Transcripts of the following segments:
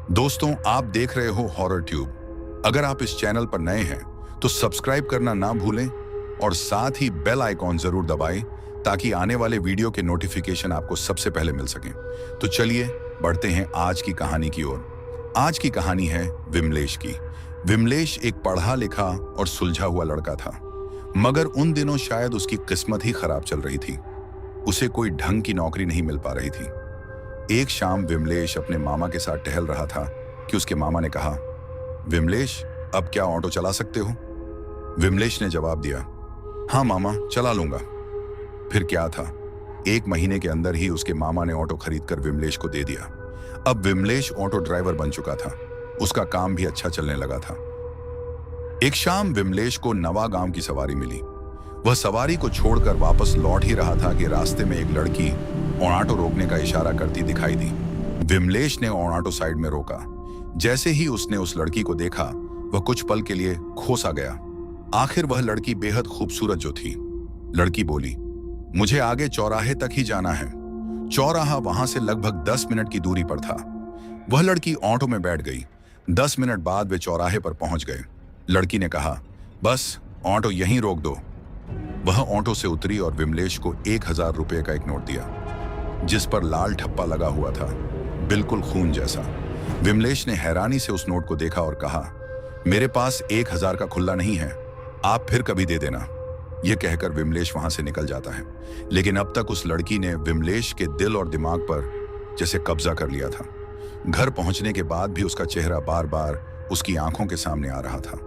दोस्तों, आप देख रहे हो हॉरर ट्यूब। अगर आप इस चैनल पर नए हैं तो सब्सक्राइब करना ना भूलें और साथ ही बेल आइकॉन जरूर दबाएं ताकि आने वाले वीडियो के नोटिफिकेशन आपको सबसे पहले मिल सकें। तो चलिए बढ़ते हैं आज की कहानी की ओर। आज की कहानी है विमलेश की। विमलेश एक पढ़ा लिखा और सुलझा हुआ लड़का था, मगर उन दिनों शायद उसकी किस्मत ही खराब चल रही थी। उसे कोई ढंग की नौकरी नहीं मिल पा रही थी। एक शाम विमलेश अपने मामा के साथ टहल रहा था कि उसके मामा ने कहा, विमलेश, अब क्या ऑटो चला सकते हो? विमलेश ने जवाब दिया, हाँ मामा, चला लूंगा। फिर क्या था, एक महीने के अंदर ही उसके मामा ने ऑटो खरीदकर विमलेश को दे दिया। अब विमलेश ऑटो ड्राइवर बन चुका था। उसका काम भी अच्छा चलने लगा था। एक शाम विमलेश को नवा गांव की सवारी मिली। वह सवारी को छोड़कर वापस लौट ही रहा था कि रास्ते में एक लड़की ऑटो रोकने का इशारा करती दिखाई दी। विमलेश ने ऑटो साइड में रोका। जैसे ही उसने उस लड़की को देखा, वह कुछ पल के लिए खो सा गया। आखिर वह लड़की बेहद खूबसूरत जो थी। लड़की बोली, मुझे आगे चौराहे तक ही जाना है। चौराहा वहां से लगभग 10 मिनट की दूरी पर था। वह लड़की ऑटो में बैठ गई। 10 मिनट बाद वे चौराहे पर पहुंच गए। लड़की ने कहा, बस ऑटो यहीं रोक दो। वह ऑटो से उतरी और विमलेश को 1000 रुपये का एक नोट दिया, जिस पर लाल ठप्पा लगा हुआ था, बिल्कुल खून जैसा। विमलेश ने हैरानी से उस नोट को देखा और कहा, मेरे पास 1000 का खुल्ला नहीं है, आप फिर कभी दे देना। यह कहकर विमलेश वहां से निकल जाता है। लेकिन अब तक उस लड़की ने विमलेश के दिल और दिमाग पर जैसे कब्जा कर लिया था। घर पहुंचने के बाद भी उसका चेहरा बार बार उसकी आंखों के सामने आ रहा था।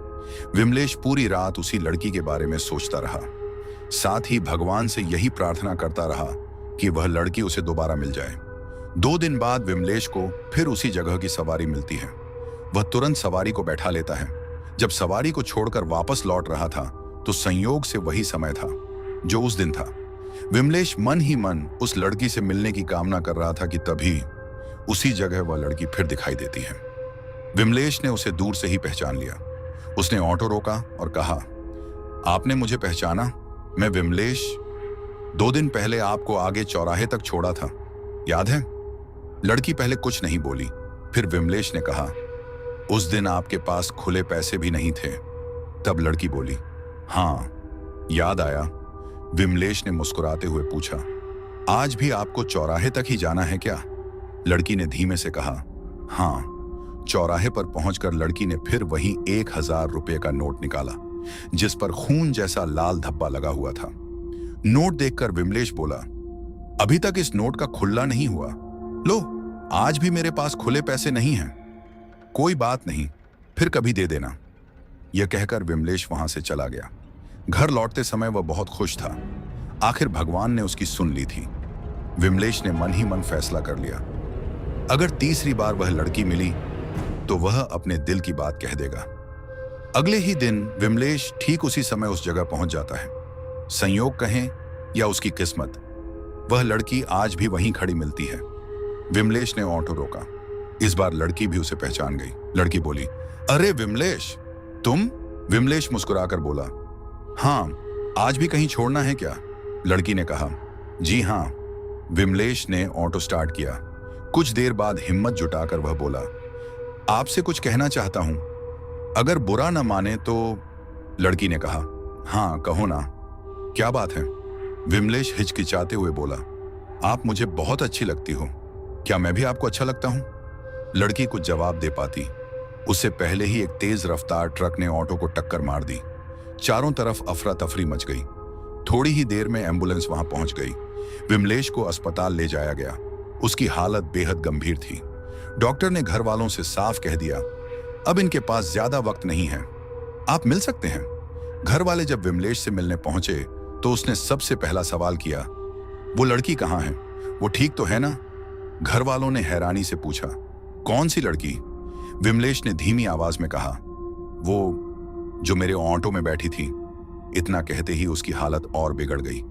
विमलेश पूरी रात उसी लड़की के बारे में सोचता रहा। साथ ही भगवान से यही प्रार्थना करता रहा कि वह लड़की उसे दोबारा मिल जाए। 2 दिन बाद विमलेश को फिर उसी जगह की सवारी मिलती है। वह तुरंत सवारी को बैठा लेता है। जब सवारी को छोड़कर वापस लौट रहा था तो संयोग से वही समय था जो उस दिन था। विमलेश मन ही मन उस लड़की से मिलने की कामना कर रहा था कि तभी उसी जगह वह लड़की फिर दिखाई देती है। विमलेश ने उसे दूर से ही पहचान लिया। उसने ऑटो रोका और कहा, आपने मुझे पहचाना? मैं विमलेश, 2 दिन पहले आपको आगे चौराहे तक छोड़ा था, याद है? लड़की पहले कुछ नहीं बोली। फिर विमलेश ने कहा, उस दिन आपके पास खुले पैसे भी नहीं थे। तब लड़की बोली, हाँ, याद आया। विमलेश ने मुस्कुराते हुए पूछा, आज भी आपको चौराहे तक ही जाना है क्या? लड़की ने धीमे से कहा, हाँ। चौराहे पर पहुंचकर लड़की ने फिर वही 1000 रुपये का नोट निकाला, जिस पर खून जैसा लाल धब्बा लगा हुआ था। नोट देखकर विमलेश बोला, अभी तक इस नोट का खुल्ला नहीं हुआ। लो, आज भी मेरे पास खुले पैसे नहीं हैं। कोई बात नहीं, फिर कभी दे देना। यह कहकर विमलेश वहां से चला गया। घर लौटते समय वह बहुत खुश था। आखिर भगवान ने उसकी सुन ली थी। विमलेश ने मन ही मन फैसला कर लिया, अगर तीसरी बार वह लड़की मिली तो वह अपने दिल की बात कह देगा। अगले ही दिन विमलेश ठीक उसी समय उस जगह पहुंच जाता है। संयोग कहें या उसकी किस्मत, वह लड़की आज भी वहीं खड़ी मिलती है। विमलेश ने ऑटो रोका। इस बार लड़की भी उसे पहचान गई। लड़की बोली, अरे विमलेश, तुम? विमलेश मुस्कुराकर बोला, हाँ, आज भी कहीं छोड़ना है क्या? लड़की ने कहा, जी हाँ। विमलेश ने ऑटो स्टार्ट किया। कुछ देर बाद हिम्मत जुटाकर वह बोला, आपसे कुछ कहना चाहता हूं, अगर बुरा न माने तो। लड़की ने कहा, हाँ कहो ना, क्या बात है? विमलेश हिचकिचाते हुए बोला, आप मुझे बहुत अच्छी लगती हो, क्या मैं भी आपको अच्छा लगता हूं? लड़की कुछ जवाब दे पाती उससे पहले ही एक तेज रफ्तार ट्रक ने ऑटो को टक्कर मार दी। चारों तरफ अफरा तफरी मच गई। थोड़ी ही देर में एम्बुलेंस वहां पहुंच गई। विमलेश को अस्पताल ले जाया गया। उसकी हालत बेहद गंभीर थी। डॉक्टर ने घर वालों से साफ कह दिया, अब इनके पास ज्यादा वक्त नहीं है, आप मिल सकते हैं। घर वाले जब विमलेश से मिलने पहुंचे तो उसने सबसे पहला सवाल किया, वो लड़की कहाँ है? वो ठीक तो है ना? घर वालों ने हैरानी से पूछा, कौन सी लड़की? विमलेश ने धीमी आवाज में कहा, वो जो मेरे ऑटो में बैठी थी। इतना कहते ही उसकी हालत और बिगड़ गई।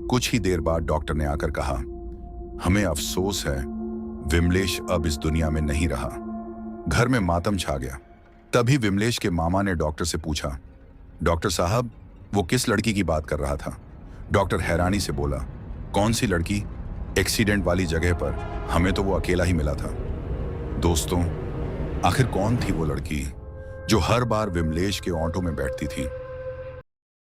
कुछ ही देर बाद डॉक्टर ने आकर कहा, हमें अफसोस है, विमलेश अब इस दुनिया में नहीं रहा। घर में मातम छा गया। तभी विमलेश के मामा ने डॉक्टर से पूछा, डॉक्टर साहब, वो किस लड़की की बात कर रहा था? डॉक्टर हैरानी से बोला, कौन सी लड़की? एक्सीडेंट वाली जगह पर, हमें तो वो अकेला ही मिला था। दोस्तों, आखिर कौन थी वो लड़की जो हर बार विमलेश के ऑटो में बैठती थी